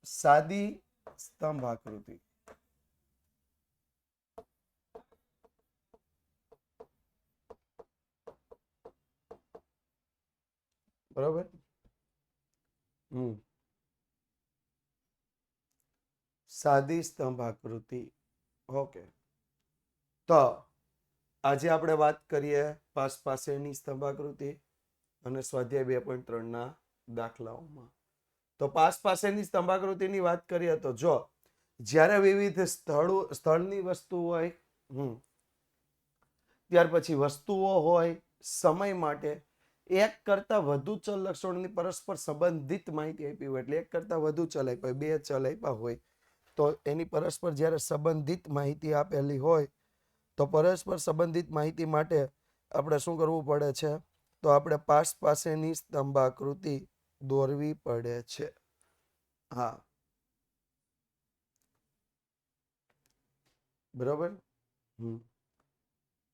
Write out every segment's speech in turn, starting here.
સાદી સ્તંભ આકૃતિ. બરોબર. સાદી સ્તંભ આકૃતિ. ઓકે. તો આજે આપણે વાત કરીએ પાસ પાસેની સ્તંભ આકૃતિ અને સ્વાધ્યાય 2.3 દાખલાઓમાં. તો પાસ પાસેની સ્તંભ આકૃતિની વાત કરીએ તો જો જ્યારે વિવિધ સ્થળની વસ્તુ હોય, ત્યાર પછી વસ્તુઓ હોય, સમય માટે એક કરતા વધુ ચલ લક્ષણોની પરસ્પર સંબંધિત માહિતી આપી હોય, એટલે એક કરતા વધુ ચલ આપ્યા હોય, 2 ચલ આપ્યા હોય, તો એની પરસ્પર જ્યારે સંબંધિત માહિતી આપેલી હોય તો પરસ્પર સંબંધિત માહિતી માટે આપણે શું કરવું પડે છે? તો આપણે પાસ પાસેની સ્તંભ આકૃતિ દોરવી પડે છે. હા, બરોબર.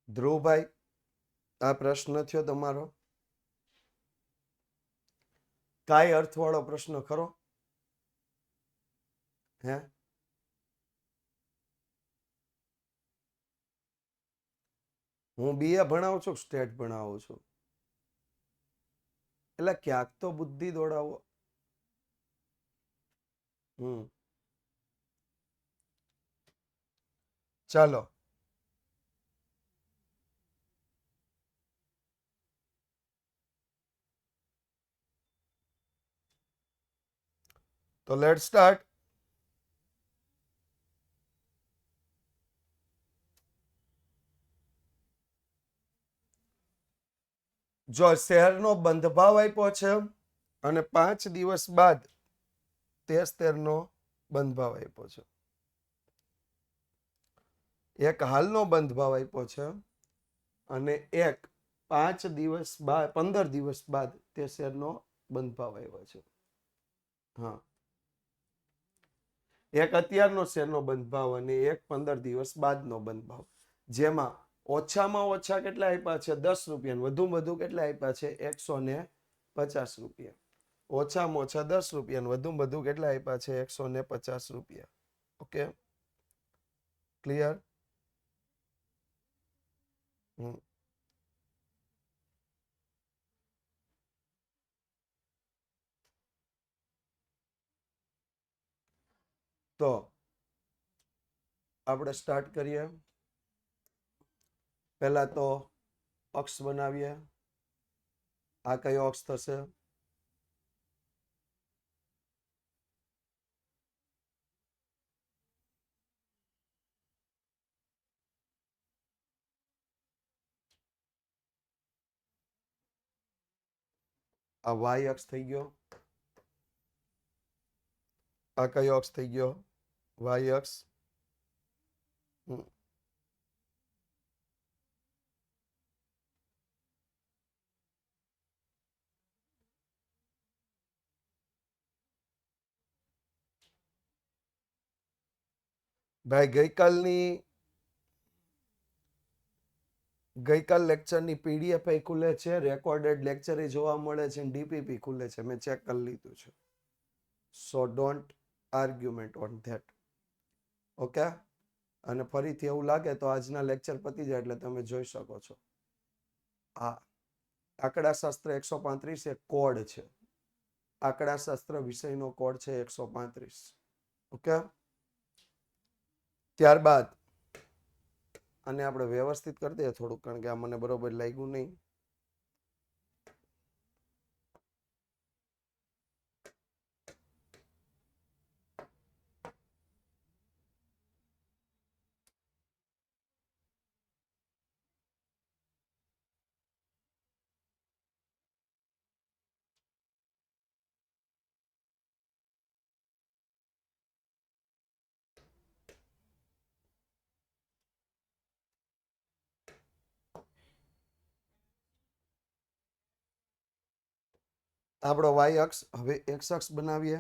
ધ્રુવભાઈ, આ પ્રશ્ન થયો તમારો? કાંઈ અર્થવાળો પ્રશ્ન ખરો? હે? હું બીએ ભણાવું છું, સ્ટેટ ભણાવું છું, એટલે ક્યાંક તો બુદ્ધિ દોડાવો. ચાલો, તો લેટ સ્ટાર્ટ. જો શહેરનો બંધભાવ આપ્યો છે અને 5 દિવસ બાદ તે શહેરનો બંધભાવ આપ્યો છે. એક હાલનો બંધભાવ આપ્યો છે અને એક 5 દિવસ બાદ 15 દિવસ બાદ તે શેરનો બંધભાવ આવ્યો છે. હા, એક અત્યારનો શેરનો બંધભાવ અને એક 15 દિવસ બાદનો બંધભાવ, જેમાં ઓછામાં ઓછા કેટલા આપ્યા છે? 10 રૂપિયા. વધુમાં વધુ કેટલા આપ્યા છે? 150 રૂપિયા. ઓછામાં ઓછા 10 રૂપિયા, વધુમાં વધુ કેટલા આપ્યા છે? 150 રૂપિયા. Okay, clear? તો આપણે સ્ટાર્ટ કરીએ. પહેલા તો અક્ષ બનાવીએ. આ કયો અક્ષ થશે? આ વાય અક્ષ થઈ ગયો. આ કયો અક્ષ થઈ ગયો? વાય અક્ષ. ભાઈ ગઈકાલ લેક્ચરની પીડીએફ ખુલે છે, રેકોર્ડેડ લેક્ચર જોવા મળે છે, ડીપીપી ખુલે છે. મેં ચેક કરી લીધું છે. સો don't argument on that. Okay, અને ફરીથી એવું લાગે તો આજના લેક્ચર પતી જાય એટલે તમે જોઈ શકો છો. હા, આંકડાશાસ્ત્ર 135 એક કોડ છે. આંકડાશાસ્ત્ર વિષયનો કોડ છે 135. ઓકે, ત્યારબાદ આને આપણે વ્યવસ્થિત કરી દઈએ થોડુંક, કારણ કે આ મને બરોબર લાગ્યું નહીં. આપણો વાય અક્ષ હવે એક્સ અક્ષ બનાવીએ.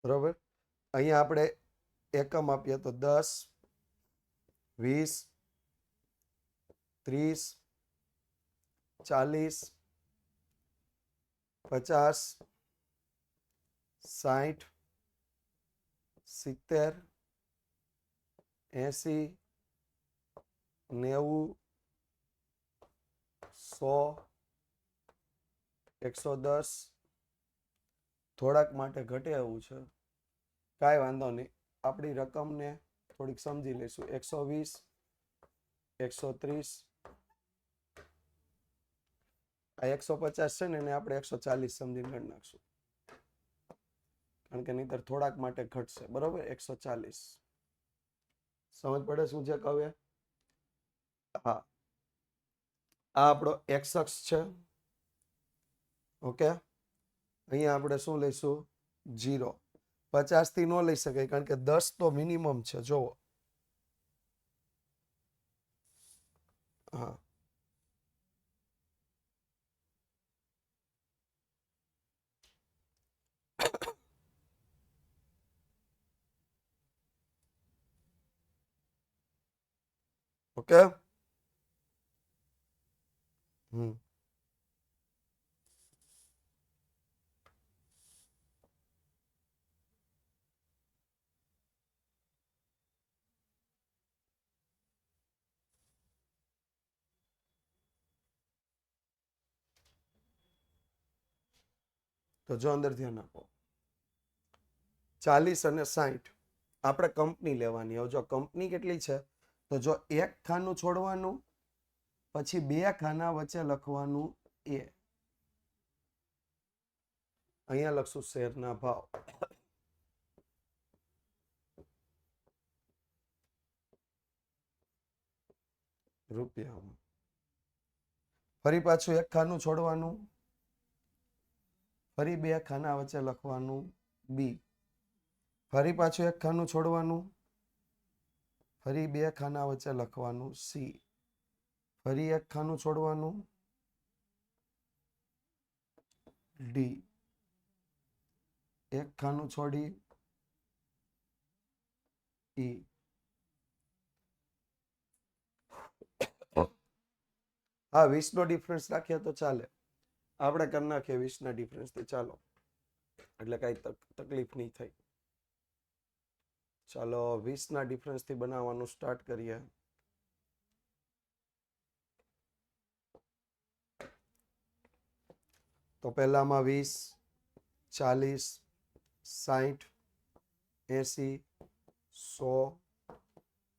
બરોબર. અહીંયા આપણે એકમ આપીએ તો 10, 20, 30, 40, 50, 60, 70, 80, 90, 100, 110. થોડાક માટે ઘટે એવું છે, કાંઈ વાંધો નહીં. આપણી રકમને થોડીક સમજી લઈશું. 120, 130, આ 150 છે ને એને આપણે 140 સમજીને ગણી નાખશું, કારણ કે નહીતર થોડાક માટે ઘટશે. બરોબર, 140. સમજ પડે શું છે કહે? હા, આ આપણો એક્સ અક્ષ છે. ઓકે, અહીંયા આપણે શું લઈશું? 0. 50 થી ન લઈ શકાય, કારણ કે 10 તો મિનિમમ છે. જોવો, હા, ઓકે. તો જો અંદર ધ્યાન આપો, 40 અને 60 આપણે કંપની લેવાની. હવે જો કંપની કેટલી છે, તો જો એક ખાનું છોડવાનું, પછી 2 ખાના વચ્ચે લખવાનું એ. અહીંયા લખશું શેરના ભાવ. રૂપિયામાં. ફરી પાછું 1 ખાનું છોડવાનું, ફરી 2 ખાના વચ્ચે લખવાનું બી. ફરી પાછું 1 ખાનું છોડવાનું, ફરી 2 ખાના વચ્ચે લખવાનું સી. ફરી 1 ખાનું છોડવાનું, ડી. 1 ખાનું છોડી ઈ. હા, 20 નો ડિફરન્સ રાખીએ તો ચાલે. આપણે કરી નાખીએ 20 ના ડિફરન્સ થી. ચાલો, એટલે કઈ તકલીફ નહીં થાય. ચાલો 20 ના ડિફરન્સ થી બનાવવાનું સ્ટાર્ટ કરીએ. તો પહેલામાં 20, 40, 60, 80, 100,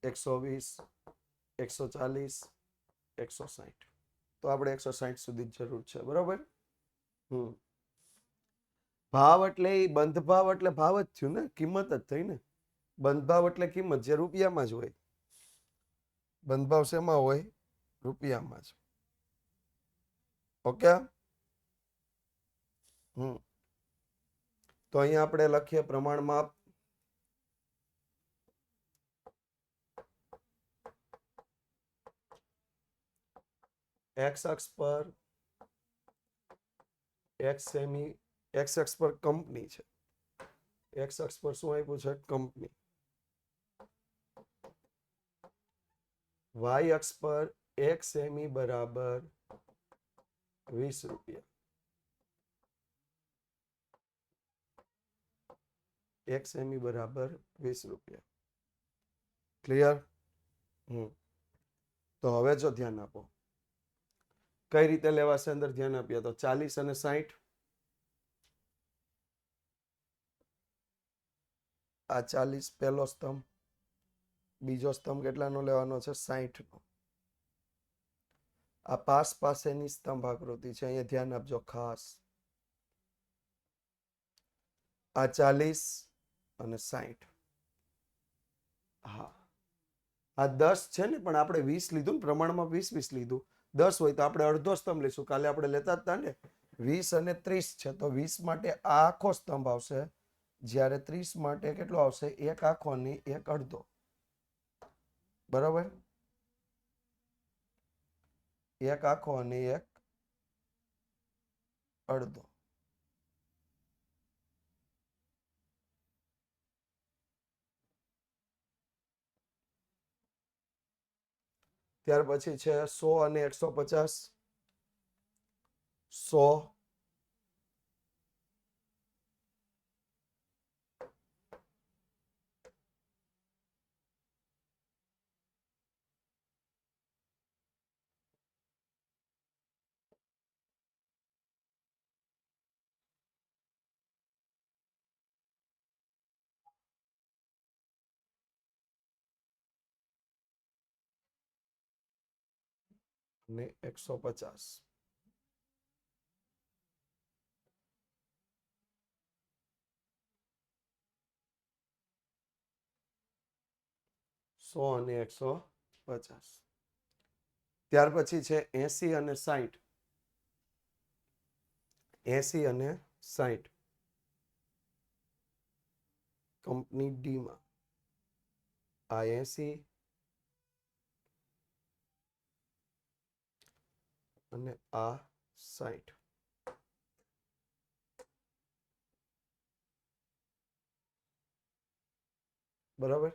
120, 140, 160. તો આપણે 160 સુધી જ જરૂર છે. બરોબર. ભાવ એટલે એ બંધ ભાવ એટલે ભાવ જ થયું ને, કિંમત જ થઈ ને. બંધ ભાવ એટલે કિંમત, જે રૂપિયામાં જ હોય. બંધ ભાવ શેમાં હોય? રૂપિયામાં જ. ઓકે. તો અહીંયા આપણે લખીએ પ્રમાણ માપ. એક્સ અક્ષ પર એક્સ અક્ષ પર કંપની છે. એક્સ અક્ષ પર શું આપ્યું છે? કંપની. વાય અક્ષ પર 1 સેમી બરાબર 20 રૂપિયા. 1 સેમી બરાબર 20 રૂપિયા. ક્લિયર? તો હવે જો ધ્યાન આપો, કઈ રીતે લેવાશે અંદર ધ્યાન આપીએ તો 40 અને 60. આ 40 પહેલો સ્તંભ, બીજો સ્તંભ કેટલાનો લેવાનો છે? 60 નો. આ પાસેની સ્તંભ આકૃતિ છે, અહીંયા ધ્યાન આપજો ખાસ. આ 40 અને 60. હા, આ 10 છે ને, પણ આપણે 20 લીધું ને, પ્રમાણમાં 20 લીધું. 10 હોય તો આપણે અડધો સ્તંભ લઈશું. કાલે આપણે લેતા જ હતા ને. 20 અને 30 છે, તો 20 માટે આ આખો સ્તંભ આવશે, જ્યારે 30 માટે કેટલો આવશે? 1 આખો અને 1 અડધો. બરાબર? 1 આખો અને 1 અડધો. ત્યાર પછી છે 100 અને 150. 100 અને 150. 100 અને 150. ત્યાર પછી છે 80 અને 60. 80 અને 60 કંપની ડીમાં. આ 80 અને આ 60. બરાબર.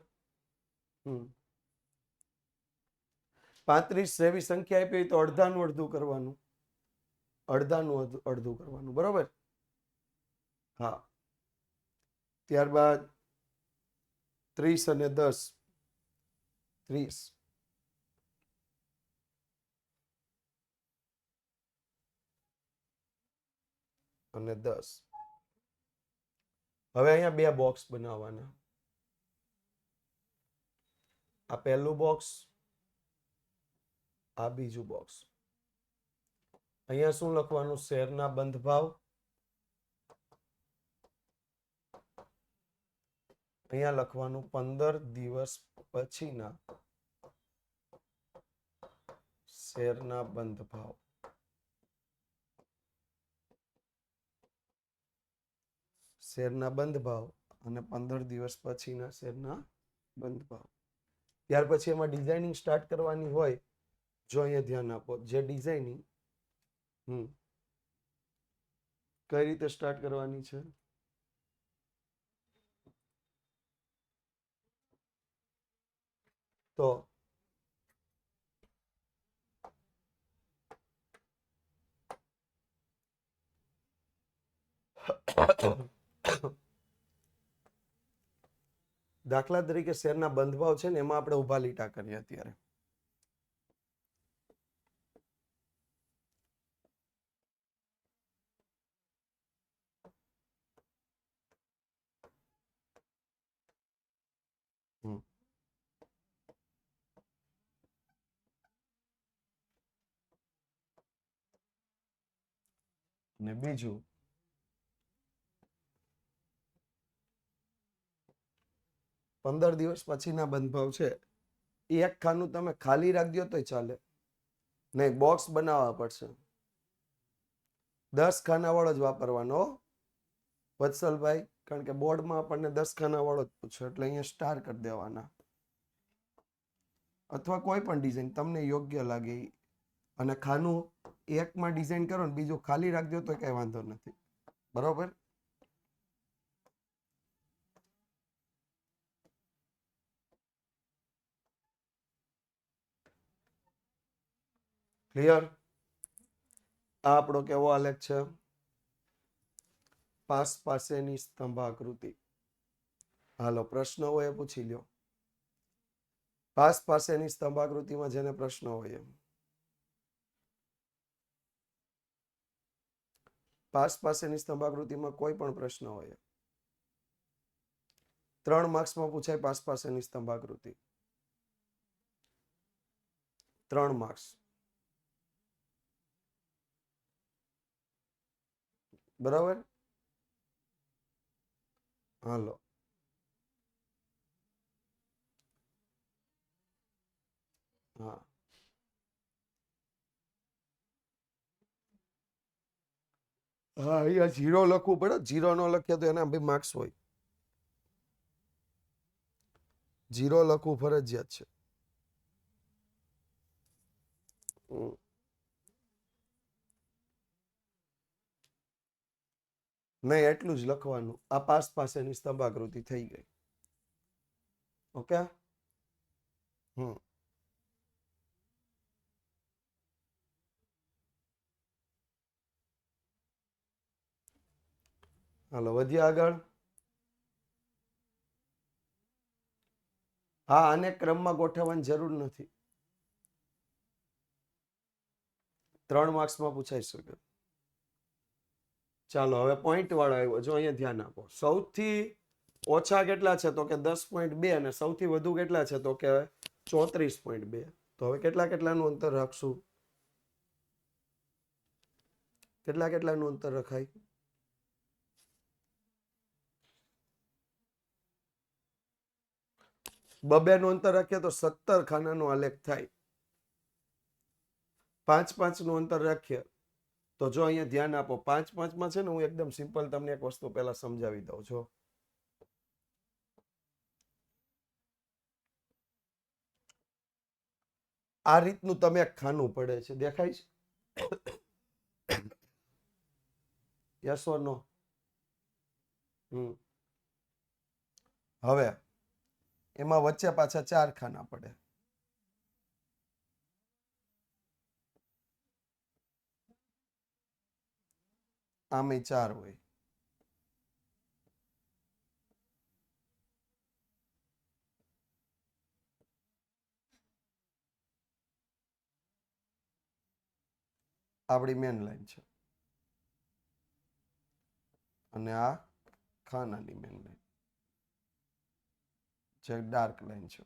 35 જેવી સંખ્યા આપી હોય તો અડધાનું અડધું કરવાનું. અડધાનું અડધું કરવાનું. બરાબર. હા. ત્યારબાદ 30 અને 10. 30 અને 10. હવે અહીંયા બે બોક્સ બનાવવાના. આ પહેલું બોક્સ, આ બીજું બોક્સ. અહીંયા શું લખવાનું? શેરના બંધ ભાવ. અહીંયા લખવાનું 15 દિવસ પછીના શેરના બંધ ભાવ. શેરના બંધ ભાવ અને 15 દિવસ પછીના શેરના બંધ ભાવ. ત્યાર પછી એમાં ડિઝાઇનિંગ સ્ટાર્ટ કરવાની હોય. જો અહીંયા ધ્યાન આપો, જે ડિઝાઇનિંગ કઈ રીતે સ્ટાર્ટ કરવાની છે? તો દાખલા તરીકે શેરના બંધ ભાવ છે ને, એમાં આપણે ઉભા લીટા કરીએ અત્યારે. ને બીજું પંદર દિવસ પછીના બંધ ભાવ છે. એક ખાનું તમે ખાલી રાખી દો તોય ચાલે. નહીં, બોક્સ બનાવવા પડશે. 10 ખાનાવાળો જ વાપરવાનો વત્સલભાઈ, કારણ કે બોર્ડમાં આપણને 10 ખાનાવાળો જ પૂછે, એટલે અહીંયા સ્ટાર કરી દેવાના. અથવા કોઈ પણ ડિઝાઇન તમને યોગ્ય લાગે. અને ખાનું એકમાં ડિઝાઇન કરો ને બીજું ખાલી રાખી દો તો કઈ વાંધો નથી. બરોબર. ક્લિયર? આ આપણો કેવો આલેખ છે? પાસ પાસેની સ્તંભાકૃતિ. હાલો, પ્રશ્ન હોય એ પૂછી લ્યો. પાસ પાસેની સ્તંભાકૃતિમાં જેને પ્રશ્ન હોય એમ. પાસ પાસેની સ્તંભાકૃતિમાં કોઈ પણ પ્રશ્ન હોય. 3 માર્ક્સમાં પૂછાય પાસ પાસેની સ્તંભાકૃતિ. 3 માર્ક્સ. બરાબર. હાલો, હા, હા, અહીંયા 0 લખવું પડે. 0 ન લખીએ તો એના 2 માર્ક્સ હોય. 0 લખવું ફરજિયાત છે. નહીં, એટલું જ લખવાનું. આ પાસ પાસેની સ્તંભાકૃતિ થઈ ગઈ. ઓકે. હાલો વધીએ આગળ. હા, આને ક્રમમાં ગોઠવવાની જરૂર નથી. 3 માર્ક્સમાં પૂછાઈ શકે. ચાલો હવે પોઈન્ટ વાળો આવ્યો. જો અહીંયા ધ્યાન આપો. સૌથી ઓછા કેટલા છે તો કે 10.2 અને સૌથી વધુ કેટલા છે તો કે 34.2. તો હવે કેટલાનું અંતર રાખશું? કેટલાનું અંતર રખાય? બબેનું અંતર રાખીએ તો 17 ખાનાનો આલેખ થાય. 5 નું અંતર રાખીએ તો જો અહીંયા ધ્યાન આપો. 5 માં છે ને, હું એકદમ સિમ્પલ તમને એક વસ્તુ પહેલા સમજાવી દઉં છું. આ રીતનું તમે એક ખાનું પડે છે, દેખાય છે? યસ ઓર નો? હવે એમાં વચ્ચે પાછા 4 ખાના પડે. આમે 4 હોય. આપણી મેન લાઈન છે અને આ ખાનાની મેન લાઈન જે ડાર્ક લાઈન છે.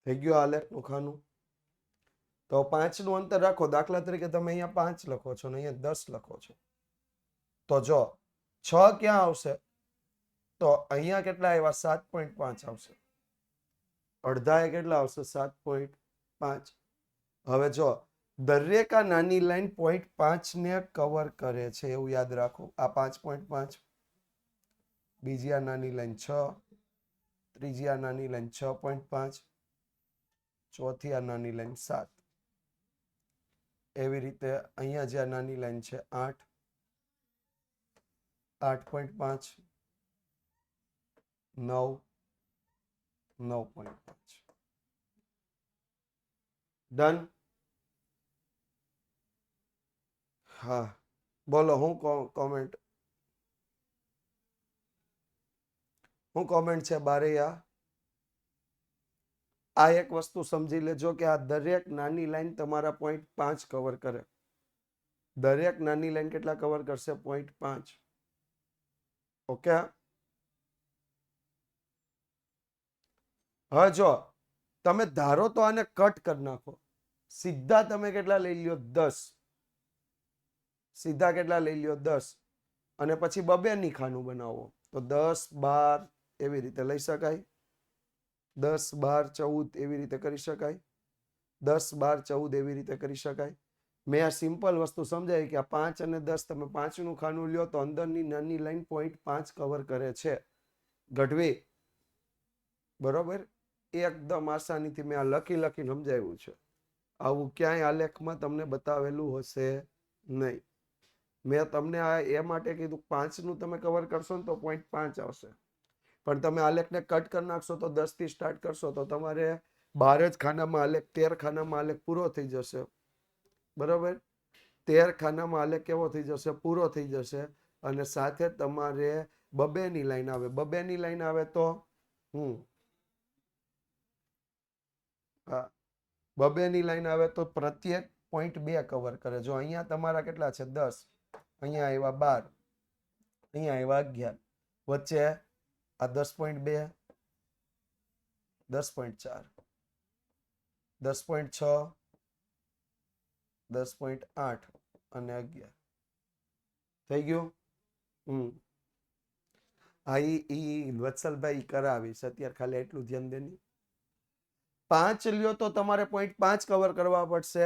થઈ ગયું આલેખનું ખાનું. તો 5 નું અંતર રાખો. દાખલા તરીકે તમે અહીંયા 5 લખો છો ને અહીંયા 10 લખો છો. તો જો 6 ક્યાં આવશે? તો અહીંયા કેટલા આવ્યા? 7.5 આવશે. અડધા એ કેટલા આવશે? 7.5. હવે જો દરેક આ નાની લાઈન 0.5 ને કવર કરે છે એવું યાદ રાખો. આ 5.5, બીજી આ નાની લાઈન 6, ત્રીજી આ નાની લાઈન 6.5, ચોથી આ નાની લાઈન 7. એવી રીતે અહીંયા જે આ નાની લાઈન છે 8, 8.5, 9, 9.5. ડન? હા બોલો. હું કોમેન્ટ છે બારૈયા? આ એક વસ્તુ સમજી લેજો કે આ દરેક નાની લાઈન તમારા 0.5 કવર કરે. દરેક નાની લાઈન કેટલા કવર કરશે? 0.5. ઓકે. હવે જો તમે ધારો તો આને કટ કરી નાખો. સીધા તમે કેટલા લઈ લ્યો? 10. સીધા કેટલા લઈ લ્યો? 10. અને પછી બબેની ખાનું બનાવો તો 10, 12 એવી રીતે લઈ શકાય. 10, 12, 14 એવી રીતે કરી શકાય. 10, 12, 14 એવી રીતે કરી શકાય. મેં આ સિમ્પલ વસ્તુ સમજાવી કે આ 5 અને 10 તમે 5 નું ખાનું લ્યો તો અંદરની નાની લાઈન 0.5 કવર કરે છે. ગઢવી બરોબર? એકદમ આસાનીથી મેં આ લખીને સમજાવ્યું છે. આવું ક્યાંય આલેખમાં તમને બતાવેલું હશે નહીં. મેં તમને આ એ માટે કીધું 5 નું તમે કવર કરશો ને તો 0.5 આવશે. પણ તમે આલેખને કટ કરી નાખશો તો 10 થી સ્ટાર્ટ કરશો તો તમારે 12 જ ખાનામાં આલેખ, 13 ખાનામાં આલેખ પૂરો થઈ જશે. બરોબર? 13 ખાનામાં આલેખ કેવો થઈ જશે? પૂરો થઈ જશે. અને સાથે તમારે બબેની લાઈન આવે. બબેની લાઈન આવે તો હા, બબેની લાઈન આવે તો પ્રત્યેક 0.2 કવર કરે. જો અહીંયા તમારા કેટલા છે? 10. અહીંયા આવ્યા 12. અહીંયા આવ્યા 11. વચ્ચે આ 10.2, 10.4, 10.6, 10.8 અને 11. થઈ ગયું? હા, ઈ વત્સલભાઈ કરાવીશ. અત્યારે ખાલી એટલું ધ્યાન દેની. 5 લ્યો તો તમારે 0.5 કવર કરવા પડશે.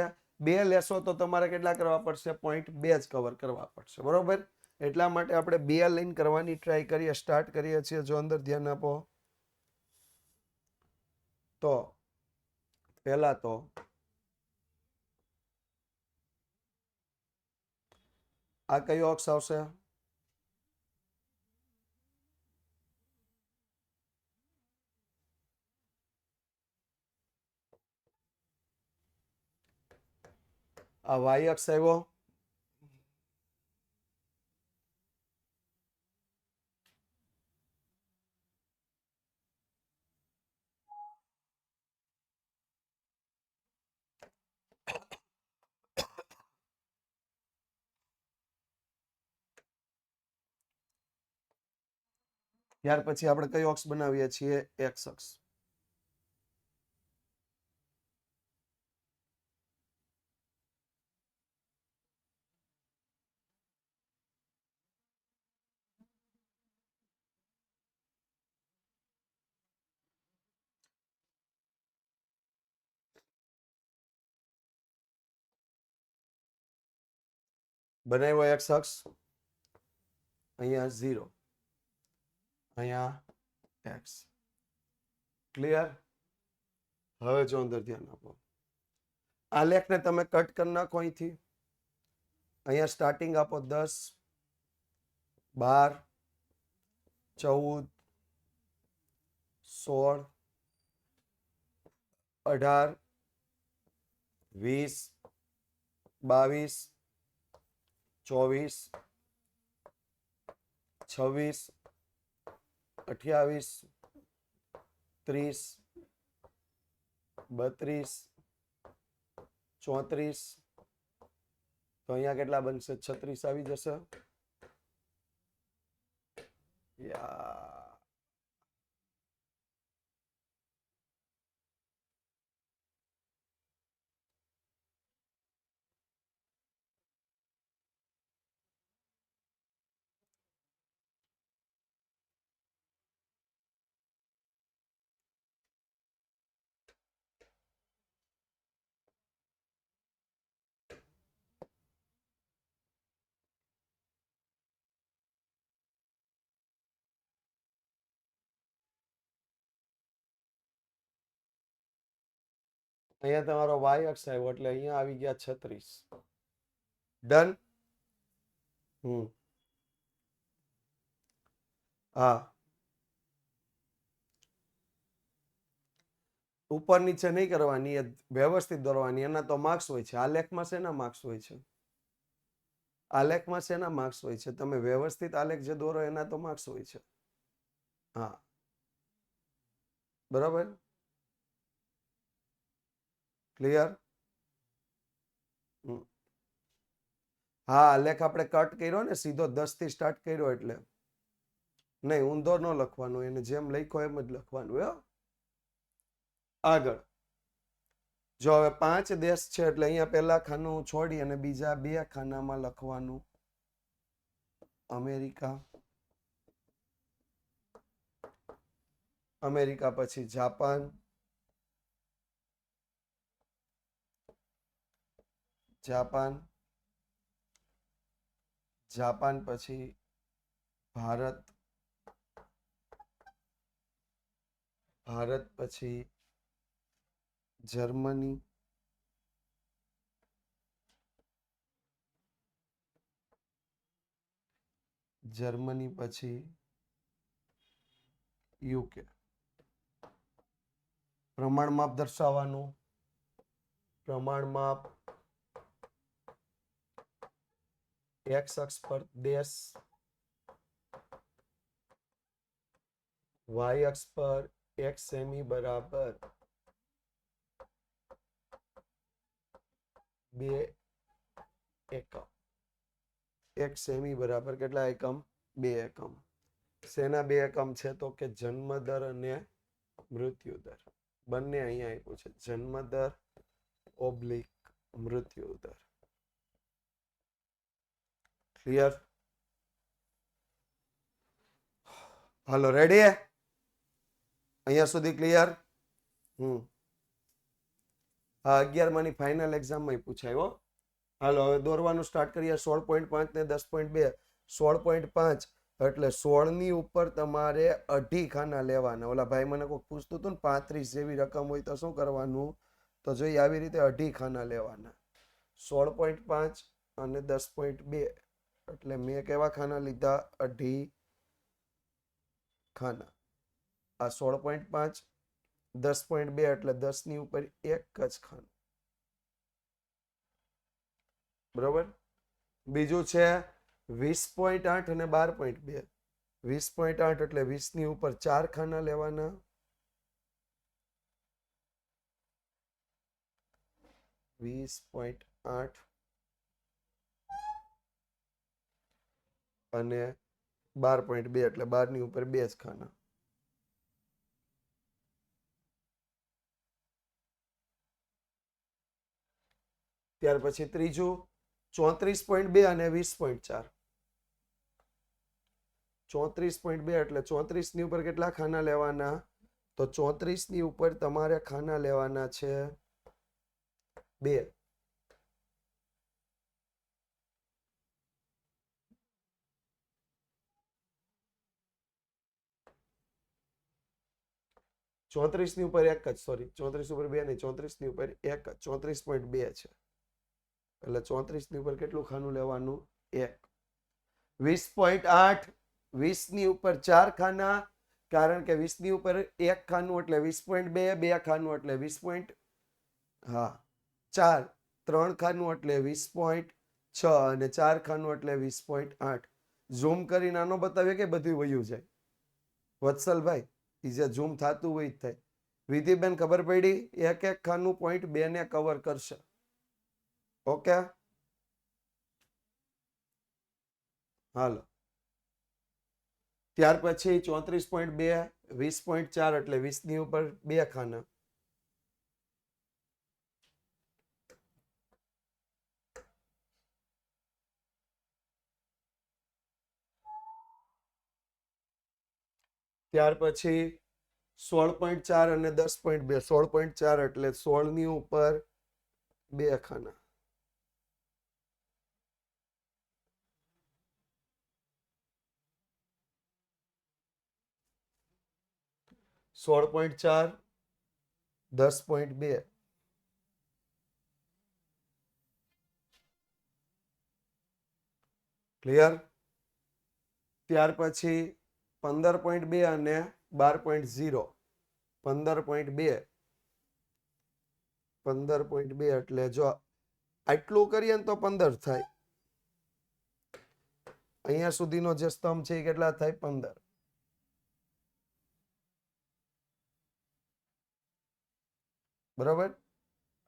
2 લેશો તો તમારે કેટલા કરવા પડશે? 0.2 જ કવર કરવા પડશે. બરોબર? એટલા માટે આપણે 2 લાઈન કરવાની ટ્રાય કરીએ, સ્ટાર્ટ કરીએ છીએ. જો અંદર ધ્યાન આપો તો પહેલા તો આ કયો અક્ષ આવશે? આ વાય અક્ષ આવ્યો. ત્યાર પછી આપણે કયો અક્ષ બનાવીએ છીએ? એક્સ અક્ષ. બનાવ્યો એક્સ અક્ષ. અહીંયા 0, અહીંયા એક્સ. ક્લિયર? હવે જો અંદર ધ્યાન આપો. આ લેખને તમે કટ કરી નાખો અહીંથી. અહીંયા સ્ટાર્ટિંગ આપો 10, 12, 14, 16, 18, 20, 22, 24, 26, 28, 30, 32, 34. તો અહીંયા કેટલા બનશે? 36 આવી જશે. યા અહીંયા તમારો વાય અક્ષ આવ્યો એટલે અહીંયા આવી ગયા 36. ડન. હા, ઉપર નીચે નહીં કરવાની, એ વ્યવસ્થિત દોરવાની. એના તો માર્ક્સ હોય છે. આ લેખમાં શેના માર્ક્સ હોય છે? આલેખમાં શેના માર્ક્સ હોય છે? તમે વ્યવસ્થિત આલેખ જે દોરો એના તો માર્ક્સ હોય છે. હા, બરાબર. ક્લિયર? હા, આલેખ આપણે કટ કર્યો ને, સીધો 10 થી સ્ટાર્ટ કર્યો એટલે નહીં, ઊંધો ન લખવાનો, એને જેમ લખ્યો એમ જ લખવાનું. આગળ જો હવે 5 દેશ છે એટલે અહીંયા પહેલા ખાનું છોડી અને બીજા 2 ખાનામાં લખવાનું અમેરિકા. અમેરિકા પછી જાપાન, જાપાન, જાપાન પછી ભારત, ભારત પછી જર્મની, જર્મની પછી યુકે. પ્રમાણ માપ દર્શાવવાનું. પ્રમાણ માપ એક્સ અક્ષ પર દેશ, વાય અક્ષ પર 1 સેમી બરાબર 2 એકમ. 1 સેમી બરાબર કેટલા એકમ? 2 એકમ. શેના 2 એકમ છે? તો કે જન્મદર અને મૃત્યુદર. બંને અહીંયા આપ્યું છે, જન્મદર ઓબ્લિક મૃત્યુદર. ક્લિયર? હાલો, રેડી? અહીંયા સુધી ક્લિયર? હા, 11માની ફાઇનલ એક્ઝામમાં પૂછાયો. હાલો, હવે દોરવાનું સ્ટાર્ટ કરીએ. 16.5 ને 10.2. 16.5 એટલે 16 ની ઉપર તમારે 2.5 ખાના લેવાના. ઓલા ભાઈ મને કોઈ પૂછતું હતું ને 35 જેવી રકમ હોય તો શું કરવાનું, તો જોઈએ આવી રીતે 2.5 ખાના લેવાના. 16.5 અને 10.2 એટલે મેં કેવા ખાના લીધા, 2.5 ખાના. આ 16.5 10.2 એટલે 10 ની ઉપર એક જ ખાનું. બરોબર. બીજું છે 20.8 અને 12.2. 20.8 એટલે 20 ની ઉપર 4 ખાના લેવાના. 20.8 અને 12.2 એટલે 12 ની ઉપર 2 જ ખાના. ત્યાર પછી ત્રીજું 34.2 અને 20.4. 34.2 એટલે 34 ની ઉપર કેટલા ખાના લેવાના, તો 34 ની ઉપર તમારે ખાના લેવાના છે 2. ચોત્રીસ ની ઉપર એક જ, સોરી 34 ઉપર 2 નહીં, 34 ની ઉપર એક જ, 34.2 છે. એટલે 34 ની ઉપર કેટલું ખાનું લેવાનું, 1. 20.8 20 ની ઉપર 4 ખાના, કારણ કે 20 ની ઉપર 1 ખાનું એટલે 20.2, 2 ખાનું એટલે 20. હા 4, 3 ખાનું એટલે 20.6 અને 4 ખાનું એટલે 20.8. ઝૂમ કરી નાનો બતાવીએ કે બધું વયું જાય વત્સલભાઈ, એ જે ઝૂમ થતું હોય જ થાય. વિધિબેન ખબર પડી, એક એક ખાનું 0.2 ને કવર કરશે. ઓકે હાલો. ત્યાર પછી 34.2 20.4 એટલે 20 ની ઉપર 2 ખાના. ત્યાર પછી 16.4 અને 10.2. 16.4 એટલે 16 ની ઉપર 2 ખાના. 16.4 10.2. ક્લિયર. ત્યાર પછી 15.2 અને 12.0. 15.2 15.2 એટલે જો આટલું કરીએ ને તો 15 થાય. અહીંયા સુધીનો જે સ્તંભ છે એ કેટલા થાય, 15. બરાબર.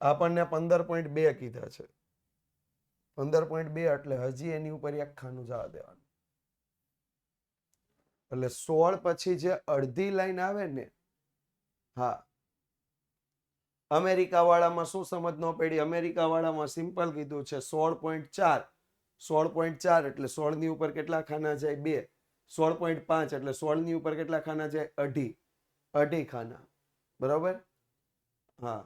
આપણને 15.2 કીધા છે. 15.2 એટલે હજી એની ઉપર એક ખાનું જવા દેવાનું. એટલે 16 પછી જે અડધી લાઈન આવે ને, હા અમેરિકા વાળામાં શું સમજ ન પડી, અમેરિકા વાળામાં સિમ્પલ કીધું છે 16.4. 16.4 એટલે 16 ની ઉપર કેટલા ખાના જાય, 2. 16.5 એટલે 16 ની ઉપર કેટલા ખાના જાય, 2.5. 2.5 ખાના. બરાબર. હા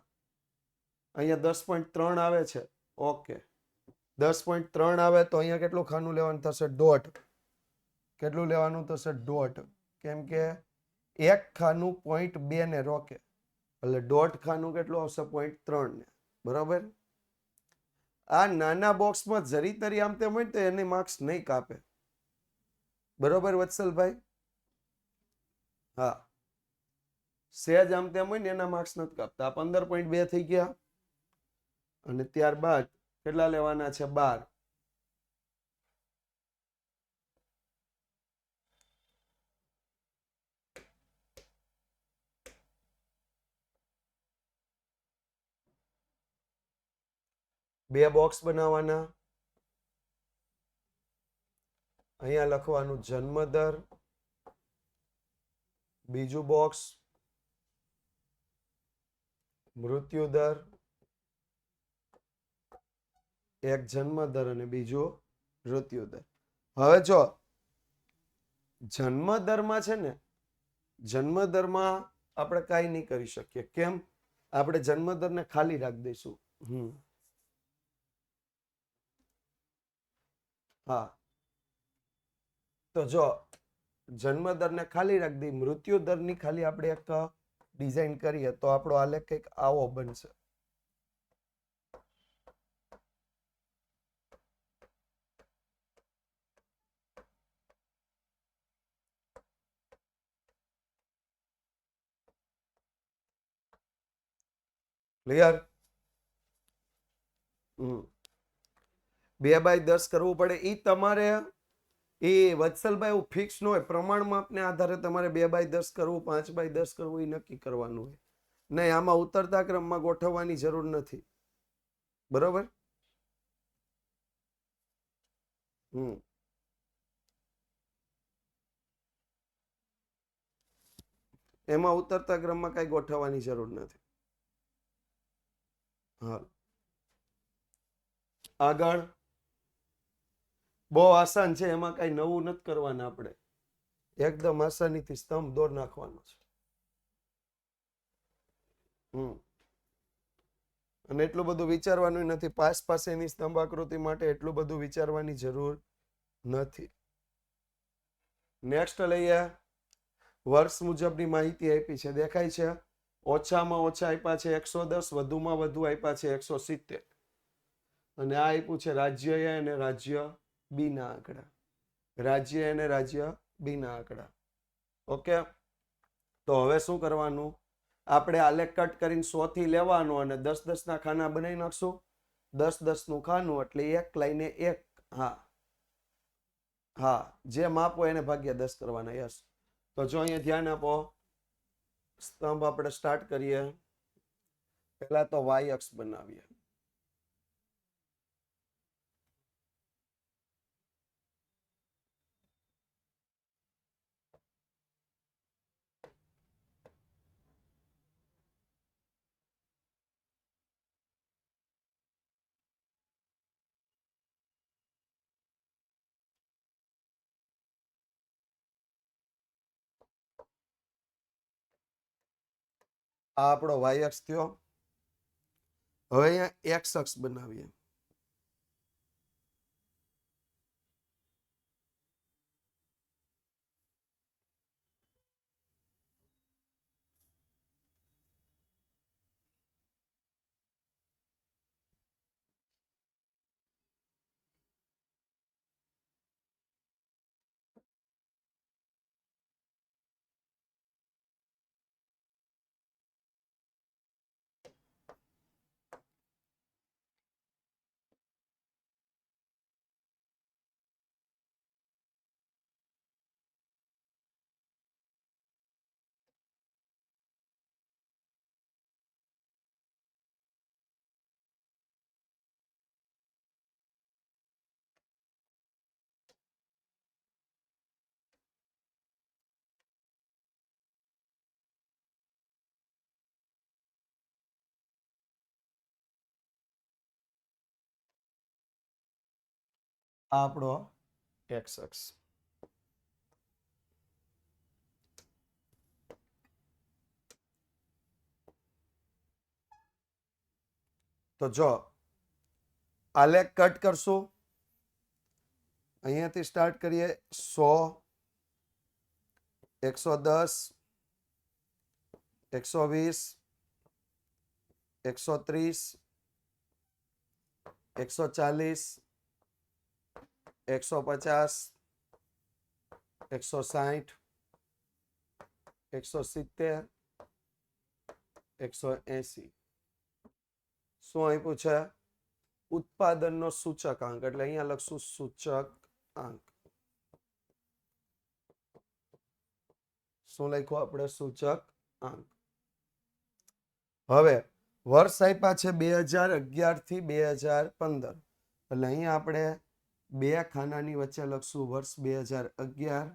અહીંયા 10.3 આવે છે. ઓકે 10.3 આવે તો અહીંયા કેટલું ખાનું લેવાનું થશે, 1.5. કેટલું લેવાનું થશે, 1.5. કેમ કે એક ખાનું 0.2 ને રોકે એટલે 1.5 ખાનું કેટલું આવશે, 0.3 ને. બરાબર. આ નાના બોક્સમાં જરી તરી આમ તેમ હોય તો એને માર્ક્સ નહીં કાપે. બરોબર વત્સલભાઈ. હા સહેજ આમ તેમ હોય ને એના માર્ક્સ નથી કાપતા. 15.2 થઈ ગયા અને ત્યારબાદ કેટલા લેવાના છે, 12. બે બોક્સ બનાવવાના. અહીંયા લખવાનું જન્મ દર, બીજું બોક્સ મૃત્યુ દર, એક જન્મ દર અને બીજો મૃત્યુ દર. હવે જો જન્મ દરમાં છે ને, જન્મ દરમાં આપણે કાંઈ નહીં કરી શકીએ. કેમ? આપણે જન્મ દરને ખાલી રાખી દઈશું. હા તો જો જન્મ દરને ખાલી રાખ દી, મૃત્યુ દરની ખાલી આપણે એક ડિઝાઇન કરીએ તો આપણો આલેખ કંઈક આવો બનશે. ક્લિયર? 2/10 કરવું પડે. એ તમારે એ વત્સલભાઈ એવું ફિક્સ ન હોય, પ્રમાણ માપને આધારે તમારે 2/10 કરવું, 5/10 કરવું એ નક્કી કરવાનું હોય. નહીં, આમાં ઉતરતા ક્રમમાં ગોઠવવાની જરૂર નથી. બરોબર? એમાં ઉતરતા ક્રમમાં કઈ ગોઠવવાની જરૂર નથી. હા, આગળ બહુ આસાન છે, એમાં કઈ નવું નથી કરવાના આપણે. એકદમ આસાનીથી સ્તંભ દોર નાખવાનો છે. અને એટલું બધું વિચારવાનું નથી. પાસેની સ્તંભ આકૃતિ માટે એટલું બધું વિચારવાની જરૂર નથી. નેક્સ્ટ લઈએ. વર્ષ મુજબની માહિતી આપી છે, દેખાય છે. ઓછામાં ઓછા આપ્યા છે 110, વધુમાં વધુ આપ્યા છે 170. અને આ આપ્યું છે રાજ્ય એ અને રાજ્ય બી ના આંકડા. રાજ્ય અને રાજ્ય બી ના આંકડા. ઓકે, તો હવે શું કરવાનું? આપણે આલેખ કટ કરીને 100 થી લેવાનું અને 10-10 ના ખાના બનાવી નાખશું. 10-10 નું ખાનું એટલે એક લાઈને એક. હા, જે માપ હોય એને ભાગ્યા 10 કરવાના. યસ. તો જો અહીંયા ધ્યાન આપો, સ્તંભ આપણે સ્ટાર્ટ કરીએ. પહેલા તો વાય અક્ષ બનાવીએ. આ આપણો વાય અક્ષ થયો. હવે અહીંયા એક્સ અક્ષ બનાવીએ. આ આપણો એક્સ અક્ષ. તો જો આલેખ કટ કરશું. અહીંયાથી સ્ટાર્ટ કરીએ. 100, 110, 120, 130, 140, 150, 160, 170, 180. શું આપ્યું છે? ઉત્પાદનનો સૂચકાંક. એટલે અહીંયા લખશું સૂચકાંક. શું લખ્યું આપણે? સૂચકાંક. હવે વર્ષ આપ્યા છે 2011 થી 2015. એટલે અહીંયા આપણે બે ખાનાની વચ્ચે લખશું વર્ષ 2011.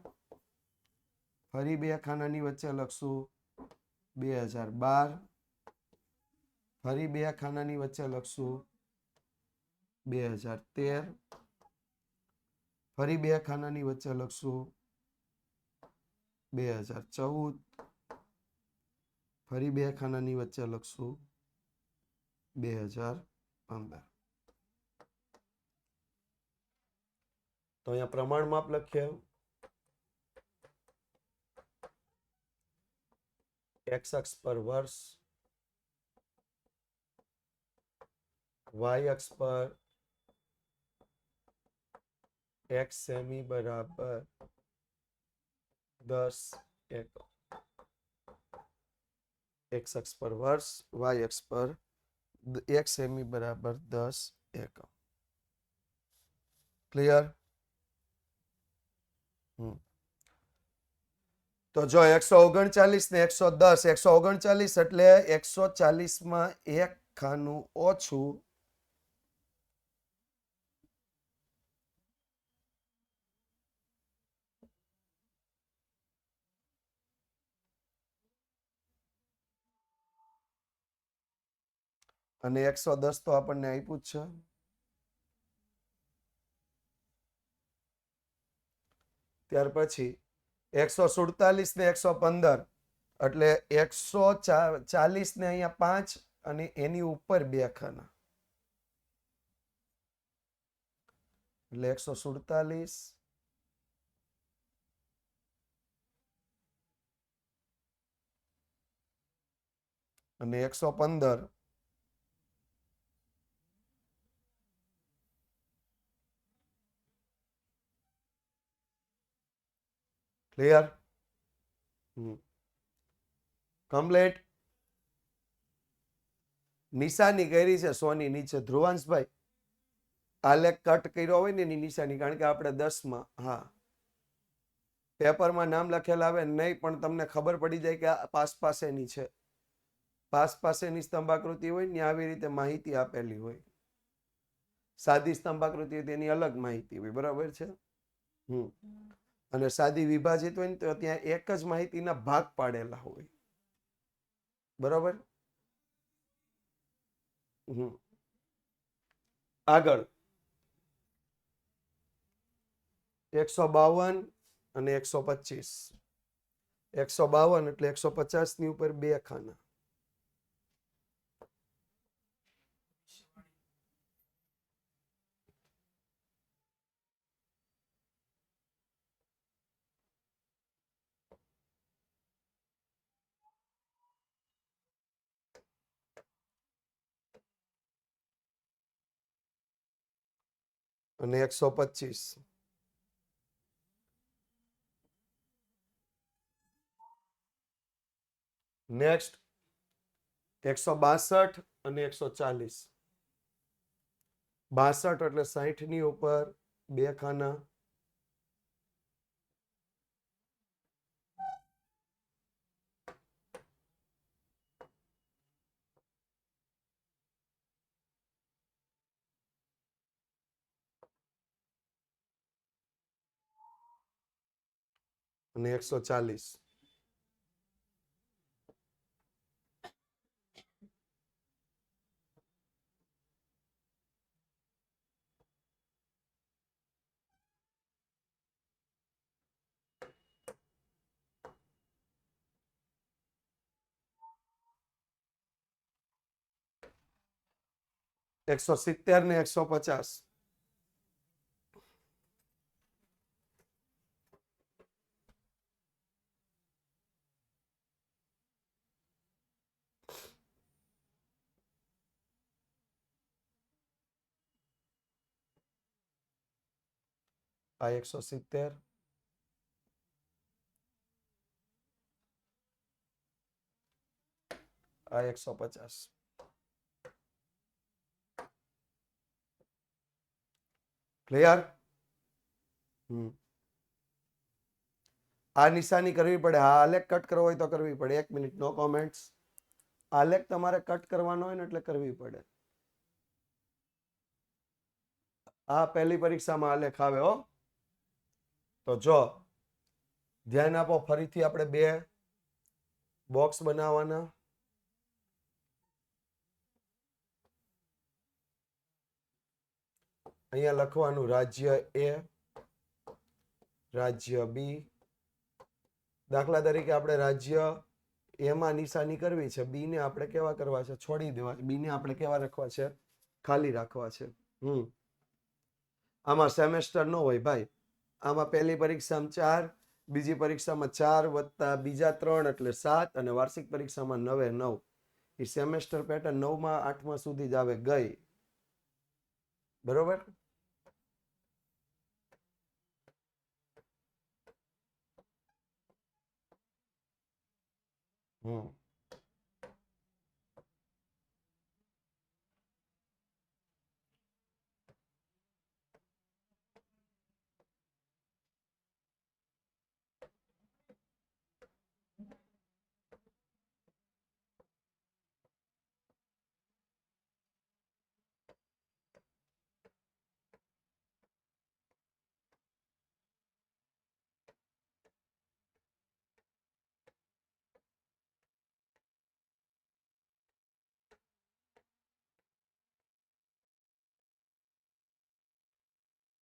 ફરી બે ખાનાની વચ્ચે લખશું 2012. ફરી બે ખાનાની વચ્ચે લખશું 2013. ફરી બે ખાનાની વચ્ચે લખશું 2014. ફરી બે ખાનાની વચ્ચે લખશું 2015. તો અહીંયા પ્રમાણ માપ લખીએ. x અક્ષ પર વર્ષ, y અક્ષ પર x સેમી બરાબર 10 એકમ. x અક્ષ પર વર્ષ, y અક્ષ પર 1 સેમી બરાબર 10 એકમ. ક્લિયર? તો જો 139 ને 110, 139 એટલે 140 માં એક ખાનું ઓછું, અને 110 તો આપણને આપ્યું જ છે. ત્યાર પછી 147 ને 115 એટલે 140 ને અહીંયા 5 અને એની ઉપર 2 ખાના એટલે 147 અને 115. ક્લિયર? કમ્પ્લીટ. નિશાની કરી છે સોની નીચે. ધ્રુવાંશભાઈ આલેખ કટ કર્યો હોય ને એની નિશાની, કારણ કે આપણે 10 માં, હા, પેપરમાં નામ લખેલા આવે નહીં, પણ તમને ખબર પડી જાય કે આ પાસ પાસેની છે. પાસ પાસેની સ્તંભાકૃતિ હોય ને આવી રીતે માહિતી આપેલી હોય. સાદી સ્તંભાકૃતિ હોય તેની અલગ માહિતી હોય. બરાબર છે? અને સાદી વિભાજિત હોય ને તો ત્યાં એક જ માહિતીના ભાગ પાડેલા હોય. બરાબર? આગળ 152 અને 125. 152 એટલે 150 ની ઉપર 2 ખાના. અને 125. નેક્સ્ટ 162 અને 140. 62 એટલે 60 ની ઉપર 2 ખાના. અને 140. એકસો 70 ને 150. આ 170. આ 150. ક્લિયર? આ નિશાની કરવી પડે. હા, આલેખ કટ કરવો હોય તો કરવી પડે. 1 મિનિટ, નો કોમેન્ટ્સ. આલેખ તમારે કટ કરવાનો હોય ને એટલે કરવી પડે. આ પહેલી પરીક્ષામાં આલેખ આવે હો. તો જો ધ્યાન આપો, ફરીથી આપણે 2 બોક્સ બનાવવાના. અહીંયા લખવાનું રાજ્ય A, રાજ્ય B. દાખલા તરીકે આપણે રાજ્ય A માં નિશાની કરવી છે, B ને આપણે કેવા કરવા છે? છોડી દેવા. B ને આપણે કેવા રાખવા છે? ખાલી રાખવા છે. આમાં સેમેસ્ટર ન હોય ભાઈ. આમાં પહેલી પરીક્ષામાં 4, બીજી પરીક્ષામાં 4 વત્તા બીજા 3 એટલે 7 અને વાર્ષિક પરીક્ષામાં 9 9. એ સેમેસ્ટર પેટર્ન 9માં 8માં સુધી જ આવે ગઈ. બરોબર.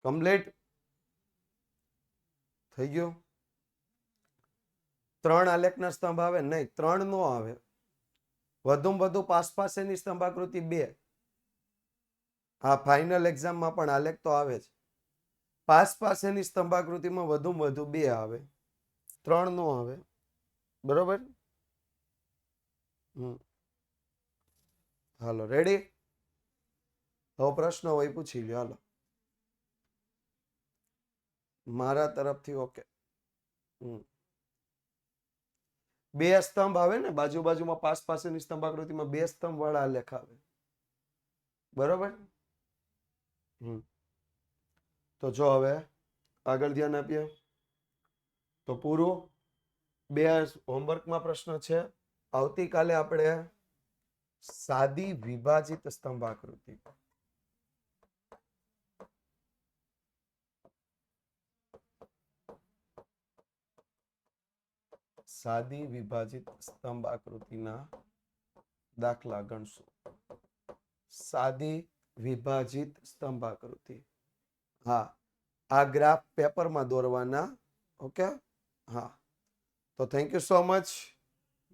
કમ્પ્લીટ થઈ ગયું. 3 આલેખના સ્તંભ આવે નહીં, 3 નો આવે. વધુમાં વધુ પાસેની સ્તંભાકૃતિ 2. હા, ફાઇનલ એક્ઝામમાં પણ આલેખ તો આવે જ. પાસેની સ્તંભાકૃતિમાં વધુમાં વધુ 2 આવે, 3 નો આવે. બરોબર. હાલો, રેડી? હવે પ્રશ્ન હોય પૂછી લ્યો. હાલો, મારા તરફથી ઓકે. 2 સ્તંભ આવે ને, બાજુમાં પાસેની સ્તંભાકૃતિમાં 2 સ્તંભ વાળા આલેખ આવે. બરોબર. તો જો હવે આગળ ધ્યાન આપીએ તો પૂરું. 2 હોમવર્કમાં પ્રશ્ન છે. આવતીકાલે આપણે સાદી વિભાજિત સ્તંભાકૃતિ, સાદી વિભાજિત સ્તંભ આકૃતિના દાખલા ગણશું. સાદી વિભાજિત સ્તંભ આકૃતિ. હા, આ ગ્રાફ પેપરમાં દોરવાના. ઓકે. હા, તો thank you so much.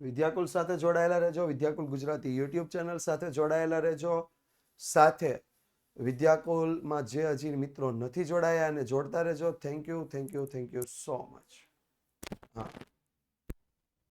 Vidyakul સાથે જોડાયેલા રહેજો. વિદ્યાકુલ ગુજરાતી યુટ્યુબ ચેનલ સાથે જોડાયેલા રહેજો. સાથે વિદ્યાકુલમાં જે હજી મિત્રો નથી જોડાયા અને જોડતા રહેજો. Thank you so much.